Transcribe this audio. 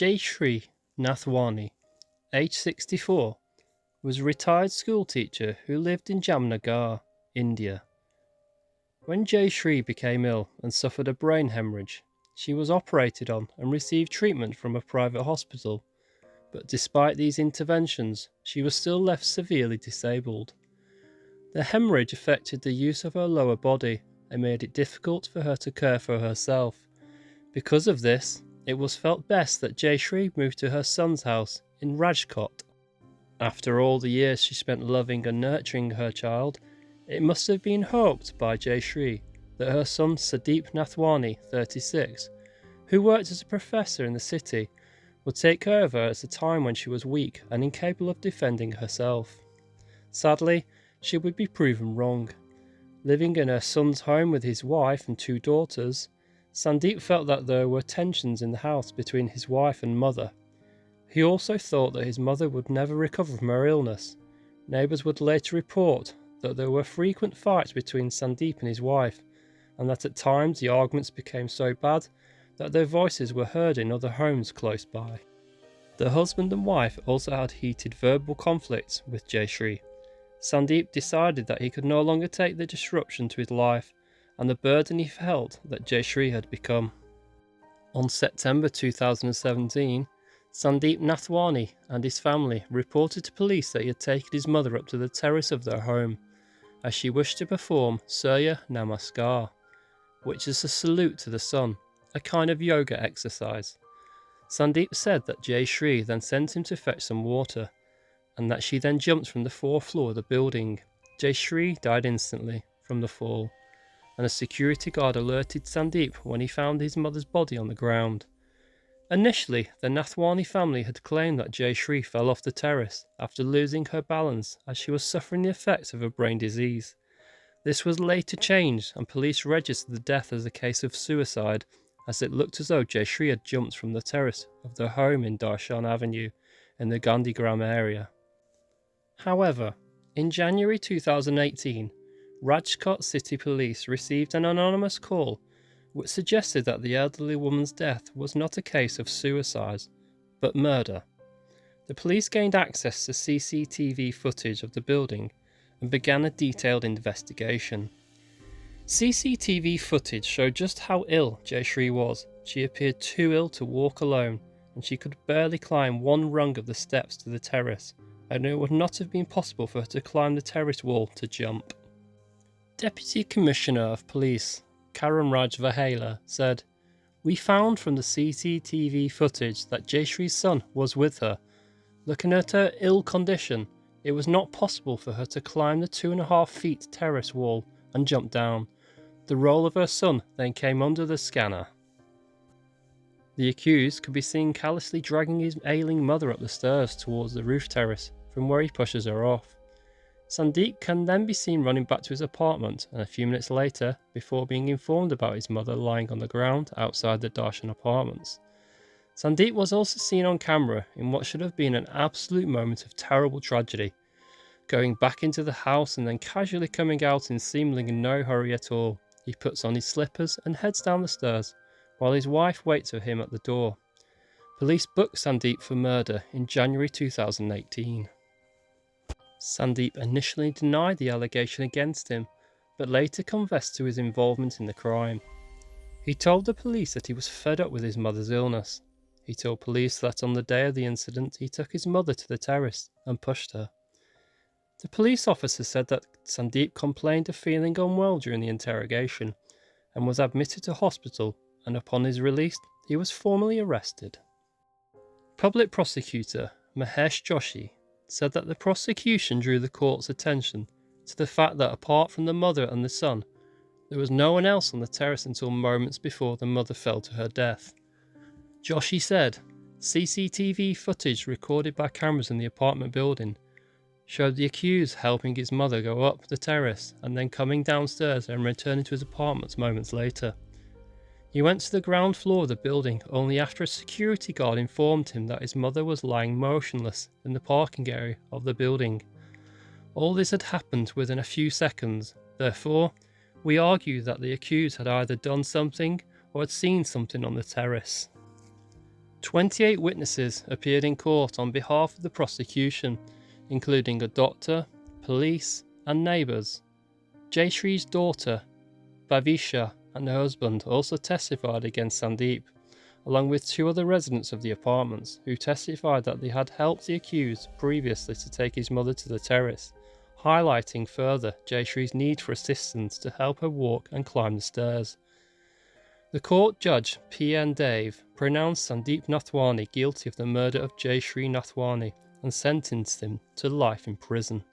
Jayshree Nathwani, aged 64, was a retired schoolteacher who lived in Jamnagar, India. When Jayshree became ill and suffered a brain hemorrhage, she was operated on and received treatment from a private hospital, but despite these interventions, she was still left severely disabled. The hemorrhage affected the use of her lower body and made it difficult for her to care for herself. Because of this, it was felt best that Jayshree moved to her son's house in Rajkot. After all the years she spent loving and nurturing her child, it must have been hoped by Jayshree that her son Sandeep Nathwani, 36, who worked as a professor in the city, would take care of her at a time when she was weak and incapable of defending herself. Sadly, she would be proven wrong. Living in her son's home with his wife and 2 daughters, Sandeep felt that there were tensions in the house between his wife and mother. He also thought that his mother would never recover from her illness. Neighbours would later report that there were frequent fights between Sandeep and his wife, and that at times the arguments became so bad that their voices were heard in other homes close by. The husband and wife also had heated verbal conflicts with Jayshree. Sandeep decided that he could no longer take the disruption to his life and the burden he felt that Jayshree had become. On September 2017, Sandeep Nathwani and his family reported to police that he had taken his mother up to the terrace of their home, as she wished to perform Surya Namaskar, which is a salute to the sun, a kind of yoga exercise. Sandeep said that Jayshree then sent him to fetch some water, and that she then jumped from the 4th floor of the building. Jayshree died instantly from the fall, and a security guard alerted Sandeep when he found his mother's body on the ground. Initially, the Nathwani family had claimed that Jayshree fell off the terrace after losing her balance as she was suffering the effects of a brain disease. This was later changed, and police registered the death as a case of suicide, as it looked as though Jayshree had jumped from the terrace of their home in Darshan Avenue in the Gandhigram area. However, in January 2018, Rajkot City Police received an anonymous call which suggested that the elderly woman's death was not a case of suicide, but murder. The police gained access to CCTV footage of the building and began a detailed investigation. CCTV footage showed just how ill Jayshree was. She appeared too ill to walk alone, and she could barely climb 1 rung of the steps to the terrace, and it would not have been possible for her to climb the terrace wall to jump. Deputy Commissioner of Police Karan Raj Vahela said, "We found from the CCTV footage that Jayshree's son was with her. Looking at her ill condition, it was not possible for her to climb the 2.5 feet terrace wall and jump down. The role of her son then came under the scanner." The accused could be seen callously dragging his ailing mother up the stairs towards the roof terrace, from where he pushes her off. Sandeep can then be seen running back to his apartment, and a few minutes later, before being informed about his mother lying on the ground outside the Darshan apartments. Sandeep was also seen on camera in what should have been an absolute moment of terrible tragedy, going back into the house and then casually coming out in seemingly no hurry at all. He puts on his slippers and heads down the stairs, while his wife waits for him at the door. Police booked Sandeep for murder in January 2018. Sandeep initially denied the allegation against him, but later confessed to his involvement in the crime. He told the police that he was fed up with his mother's illness. He told police that on the day of the incident he took his mother to the terrace and pushed her. The police officer said that Sandeep complained of feeling unwell during the interrogation and was admitted to hospital, and upon his release he was formally arrested. Public prosecutor Mahesh Joshi said that the prosecution drew the court's attention to the fact that apart from the mother and the son, there was no one else on the terrace until moments before the mother fell to her death. Joshi said, CCTV footage recorded by cameras in the apartment building showed the accused helping his mother go up the terrace and then coming downstairs and returning to his apartment moments later. He went to the ground floor of the building only after a security guard informed him that his mother was lying motionless in the parking area of the building. All this had happened within a few seconds. Therefore, we argue that the accused had either done something or had seen something on the terrace. 28 witnesses appeared in court on behalf of the prosecution, including a doctor, police, and neighbours. Jayashree's daughter, Bhavisha, and her husband also testified against Sandeep, along with 2 other residents of the apartments who testified that they had helped the accused previously to take his mother to the terrace, highlighting further Jayashree's need for assistance to help her walk and climb the stairs. The court judge, P.N. Dave, pronounced Sandeep Nathwani guilty of the murder of Jayashree Nathwani and sentenced him to life in prison.